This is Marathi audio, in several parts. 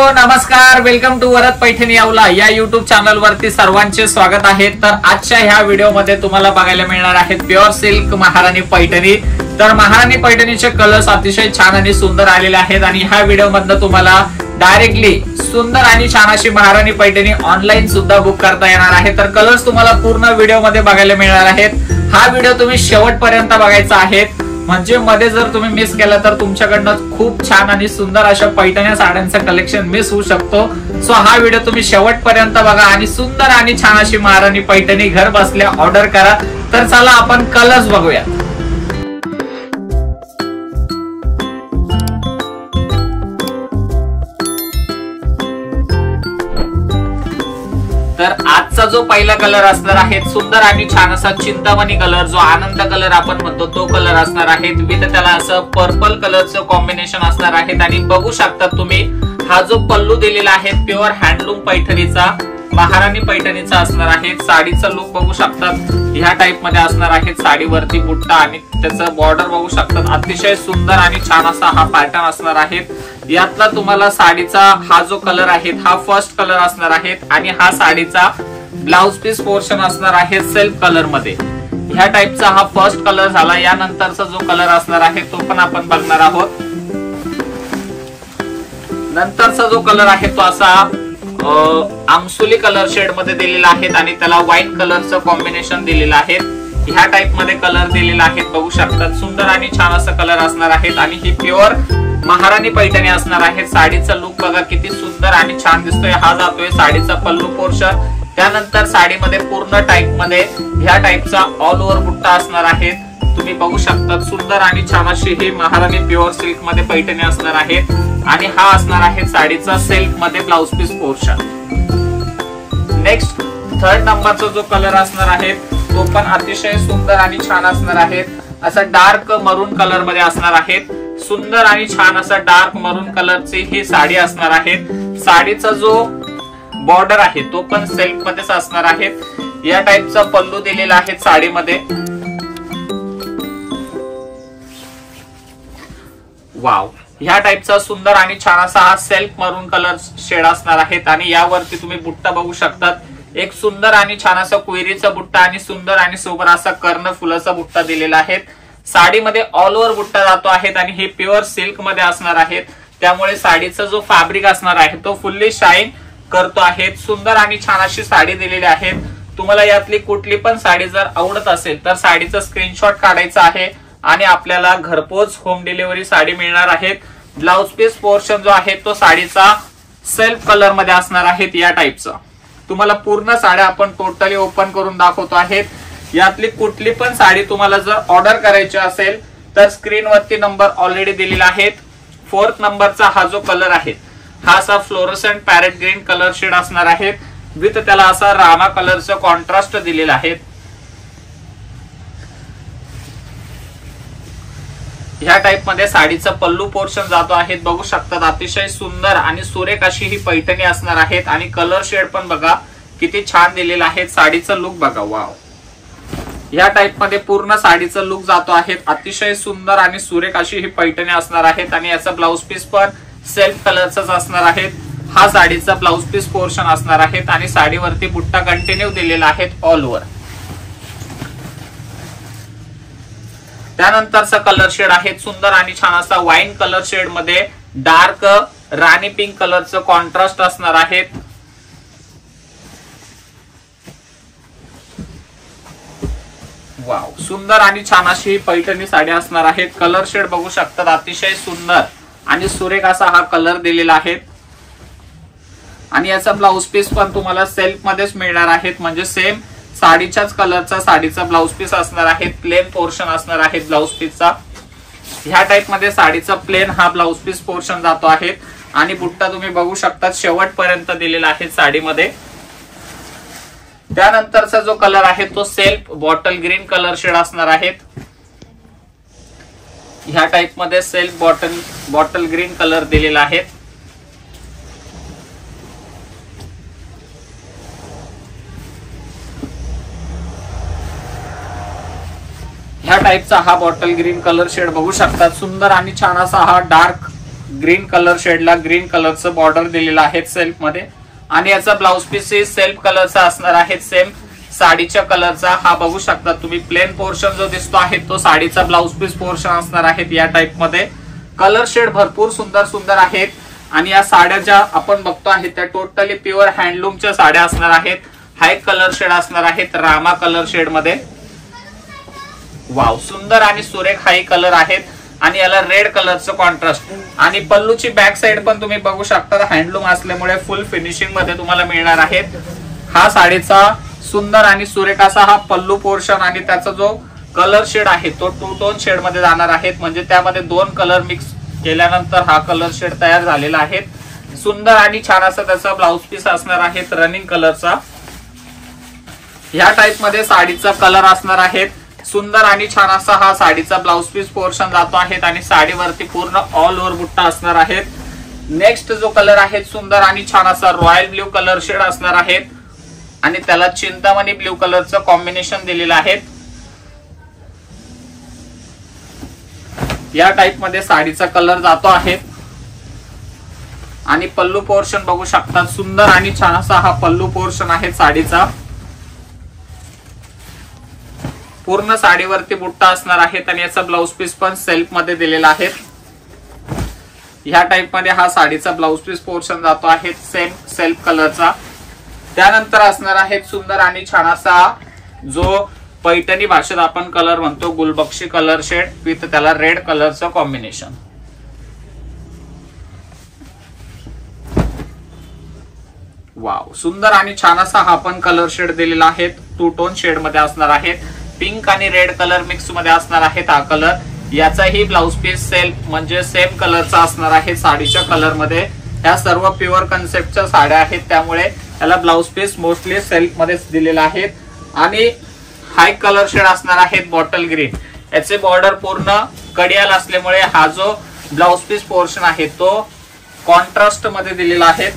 नमस्कार, वेलकम टू वरद पैठणी येवला या युट्यूब चॅनल वरती सर्वांचे स्वागत आहे। तर आजच्या ह्या व्हिडिओ मध्ये तुम्हाला बघायला मिळणार आहेत प्युअर सिल्क महाराणी पैठणी। तर महाराणी पैठणीचे कलर्स अतिशय छान आणि सुंदर आलेले आहेत आणि ह्या व्हिडिओ मधनं तुम्हाला डायरेक्टली सुंदर आणि छान अशी महाराणी पैठणी ऑनलाइन सुद्धा बुक करता येणार आहे। तर कलर्स तुम्हाला पूर्ण व्हिडिओ मध्ये बघायला मिळणार आहेत। हा व्हिडिओ तुम्ही शेवटपर्यंत बघायचा आहे, म्हणजे मध्ये जर तुम्ही मिस केला तर तुमच्याकडनं खूप छान आणि सुंदर अशा पैठणी साड्यांचं कलेक्शन मिस होऊ शकतो। सो हा व्हिडिओ तुम्ही शेवटपर्यंत बघा आणि सुंदर आणि छान अशी महाराणी पैठणी घर बसल्या ऑर्डर करा। तर चला आपण कलर्स बघूया। तर आजचा जो पहिला कलर असणार आहे सुंदर आणि छान असा चिंतामणी कलर, जो आनंद कलर आपण म्हणतो तो कलर असणार आहे। विथ त्याला असं पर्पल कलरचं कॉम्बिनेशन असणार आहे आणि बघू शकता तुम्ही हा जो पल्लू दिलेला आहे प्युअर हँडलूम पैठणीचा महाराणी पैठणीचा असणार आहे। साडीचा लुक बघू शकतात ह्या टाइप मध्ये असणार आहे। साडीवरती बुट्टा आणि त्याचं बॉर्डर बघू शकतात, अतिशय सुंदर आणि छान असा हा पॅटर्न असणार आहे। यातला तुम्हाला साडीचा हा जो कलर आहे हा फर्स्ट कलर असणार आहे आणि हा साडीचा ब्लाउज पीस पोर्शन असणार आहे सेल्फ कलर मध्ये। ह्या टाइपचा हा फर्स्ट कलर झाला। यानंतरचा जो कलर असणार आहे तो पण आपण बघणार आहोत। नंतरचा जो कलर आहे तो असा आमसुली कलर शेड मध्ये दिलेला आहे आणि त्याला व्हाईट कलरचं कॉम्बिनेशन दिलेलं आहे। ह्या टाइप मध्ये कलर दिलेला आहे, बघू शकतात सुंदर आणि छान असं कलर असणार आहेत आणि ही प्युअर महाराणी पैठणी असणार आहे। साडीचा लुक बघा किती सुंदर आणि छान दिसतोय। हा जातोय साडीचा पल्लू पोर्शन। त्यानंतर साडीमध्ये पूर्ण टाइप मध्ये ह्या टाइपचा ऑल ओव्हर बुट्टा असणार आहे। तुम्ही बघू शकता सुंदर आणि छान अशी ही महाराणी प्युअर सिल्क मध्ये पैठणी असणार आहे आणि हा असणार आहे साडीचा सेल्फ मध्ये blouse piece portion. Next third नंबरचा जो कलर असणार आहे तो पण अतिशय सुंदर आणि छान असणार आहे। असा डार्क मरून कलर मध्ये असणार आहे। सुंदर आणि छान असा डार्क मरून कलरची ही साडी असणार आहे। साडीचा जो बॉर्डर आहे तो पण सेल्फ मध्येच असणार आहे। या टाइपचा पल्लू दिलेला आहे साडीमध्ये। वाव, ह्या टाइपचा सुंदर आणि छान असा हा सेल्फ मरून कलर शेड असणार आहे आणि यावरती तुम्ही बुट्टा बघू शकतात। एक सुंदर आणि छान असा कुयरीचा बुट्टा आणि सुंदर आणि सोबर असा कर्ण फुलाचा बुट्टा दिलेला आहे। साडीमध्ये ऑल ओव्हर बुट्टा जातो आहे आणि हे प्युअर सिल्क मध्ये असणार आहे, त्यामुळे साडीचा जो फॅब्रिक असणार आहे तो फुल्ली शाईन करतो आहे। सुंदर आणि छान अशी साडी दिलेली आहे। तुम्हाला यातली कुठली पण साडी जर आवडत असेल तर साडीचा स्क्रीनशॉट काढायचा आहे आणि आपल्याला घरपोच होम डिलिव्हरी साडी मिळणार आहे। ब्लाउज पीस पोर्शन जो आहे तो साडीचा सेल्फ कलर मध्ये असणार आहे। या टाइपचा तुम्हाला पूर्ण साड्या आपण टोटली ओपन करून दाखवतो आहेत। यातली कुठली पण साडी तुम्हाला जर ऑर्डर करायची असेल तर स्क्रीनवरती नंबर ऑलरेडी दिलेला आहे। फोर्थ नंबरचा हा जो कलर आहे हा असा fluorescent parrot green colour shade असणार आहे। विथ त्याला असा रामा कलरचं कॉन्ट्रास्ट दिलेला आहे। ह्या टाइप मध्ये साडीचा पल्लू पोर्शन जातो आहे, बघू शकतात अतिशय सुंदर आणि सुरेख अशी ही पैठणी असणार आहे आणि कलर शेड पण बघा किती छान दिलेला आहे। साडीचा लुक बघा, वाव, ह्या टाइप मध्ये पूर्ण साडीचा लुक जातो आहे। अतिशय सुंदर आणि सुरेख अशी ही पैठणी असणार आहेत आणि याचा ब्लाउज पीस पण सेल्फ कलरचाच असणार आहे। हा साडीचा ब्लाउज पीस पोर्शन असणार आहे आणि साडीवरती बुट्टा कंटिन्यू दिलेला आहे ऑल ओव्हर। त्यानंतरचा कलर शेड आहे सुंदर आणि छान असा वाईन कलर शेड मध्ये डार्क राणी पिंक कलरचं कॉन्ट्रास्ट असणार आहे। वाव, सुंदर आणि छान अशी पैठणी साडी असणार आहे। कलर शेड बघू शकतात अतिशय सुंदर आणि सुरेख असा हा कलर दिलेला आहे आणि याचा ब्लाउज पीस पण तुम्हाला सेल्फ मध्येच मिळणार आहे, म्हणजे सेम साडीच्याच कलरचा साडीचा ब्लाउज पीस असणार आहे। प्लेन पोर्शन असणार आहे ब्लाउज पीसचा। ह्या टाइप मध्ये साडीचा प्लेन हा ब्लाउज पीस पोर्शन जातो आहे आणि बुट्टा तुम्ही बघू शकता शेवटपर्यंत दिलेला आहे साडीमध्ये। त्यानंतरचा जो कलर आहे तो self bottle green colour shade असणार आहे। ह्या टाइप मध्ये सेल्फ बॉटल ग्रीन कलर दिलेला आहे। ह्या टाइपचा हा बॉटल ग्रीन कलर शेड बघू शकता। सुंदर आणि छान असा हा डार्क ग्रीन कलर शेडला ग्रीन कलरचं बॉर्डर दिलेलं आहे सेल्फ मध्ये आणि याचा ब्लाउज पीस सेल्फ कलरचा असणार आहे सेम साडीच्या कलरचा. हा बघू शकता तुम्ही प्लेन पोर्शन जो दिसतो आहे तो साडीचा ब्लाउज पीस पोर्शन असणार आहे. या टाइप मध्ये कलर शेड भरपूर सुंदर सुंदर आहेत आणि या साड्या ज्या आपण बघतो आहेत त्या टोटली प्युअर हँडलूमच्या साड्या असणार आहेत. हाय कलर शेड असणार आहेत रामा कलर शेड मध्ये. वाव, सुंदर आणि सुरेख हाई कलर आहेत आणि याला रेड कलरचं कॉन्ट्रास्ट आणि पल्लूची बॅक साइड पण तुम्ही बघू शकता हँडलूम असल्यामुळे फुल फिनिशिंग मध्ये तुम्हाला मिळणार आहेत. हा साडीचा सुंदर आणि सुरेख असा हा पल्लू पोर्शन आणि त्याचा जो कलर शेड आहे तो 2 टोन शेड मध्ये जाणार आहेत. म्हणजे त्यामध्ये 2 कलर मिक्स केल्यानंतर हा कलर शेड तयार झालेला आहे. सुंदर आणि छान असा त्याचा ब्लाउज पीस असणार आहे रनिंग कलरचा. ह्या टाइप मध्ये साडीचा कलर असणार आहेत. सुंदर आणि छान असा हा साडीचा ब्लाउज पीस पोर्शन जातो आहे आणि साडीवरती पूर्ण ऑल ओव्हर बुट्टा असणार आहेत. नेक्स्ट जो कलर आहे सुंदर आणि छान असा रॉयल ब्ल्यू कलर शेड असणार आहेत आणि त्याला चिंतामणी ब्ल्यू कलरचं कॉम्बिनेशन दिलेलं आहे. या टाइप मध्ये साडीचा कलर जातो आहे आणि पल्लू पोर्शन बघू शकता. सुंदर आणि छान असा हा पल्लू पोर्शन आहे साडीचा. पूर्ण साडीवरती बुट्टा असणार आहेत आणि याचा ब्लाउज पीस पण सेल्फ मध्ये दिलेला आहे. ह्या टाइप मध्ये हा साडीचा ब्लाउज पीस पोर्शन जातो आहे सेम सेल्फ कलरचा. त्यानंतर असणार आहे सुंदर आणि छान असा जो पैठणी भाषेत आपण कलर म्हणतो गुलबक्षी कलर शेड विथ त्याला रेड कलरचं कॉम्बिनेशन. वाव, सुंदर आणि छान असा हा पण कलर शेड दिलेला आहे. 2 टोन शेड मध्ये असणार आहे. पिंक आणि रेड कलर मिक्स मध्ये असणार आहेत हा कलर. याचाही ब्लाउज पीस सेल्फ म्हणजे सेम कलरचा असणार आहे साडीच्या कलर मध्ये. ह्या सर्व प्युअर कन्सेप्टच्या साड्या आहेत त्यामुळे याला ब्लाउज पीस मोस्टली सेल्फ मध्येच दिलेला आहे आणि हाय कलर शेड असणार आहेत बॉटल ग्रीन. याचे बॉर्डर पूर्ण कडियाल असल्यामुळे हा जो ब्लाउज पीस पोर्शन आहे तो कॉन्ट्रास्ट मध्ये दिलेला आहे.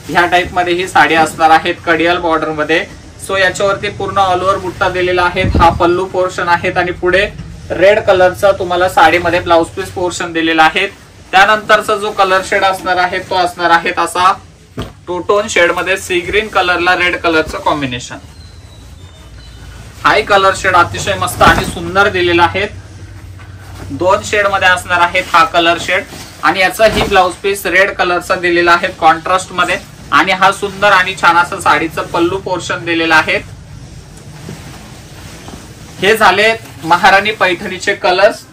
ह्या टाइप मध्ये ही साडी असणार आहेत कडियाल बॉर्डर मध्ये. सो याच्यावरती पूर्ण ऑल ओव्हर बुट्टा दिलेला आहे. हा पल्लू पोर्शन आहेत आणि पुढे रेड कलरचा तुम्हाला साडीमध्ये ब्लाउज पीस पोर्शन दिलेला आहे. त्यानंतरचा जो कलर शेड असणार आहे तो असणार आहे असा 2 टोन शेड मध्ये सी ग्रीन कलरला रेड कलरचं कॉम्बिनेशन. हाय कलर शेड अतिशय मस्त आणि सुंदर दिलेला आहे. 2 शेड मध्ये असणार आहेत हा कलर शेड आणि याचा ही ब्लाउज पीस रेड कलरचा दिलेला आहे कॉन्ट्रास्ट मध्ये आणि हा सुंदर आणि छान असं साडीचं पल्लू पोर्शन दिलेला आहे. हे झाले महाराणी पैठणीचे कलर्स.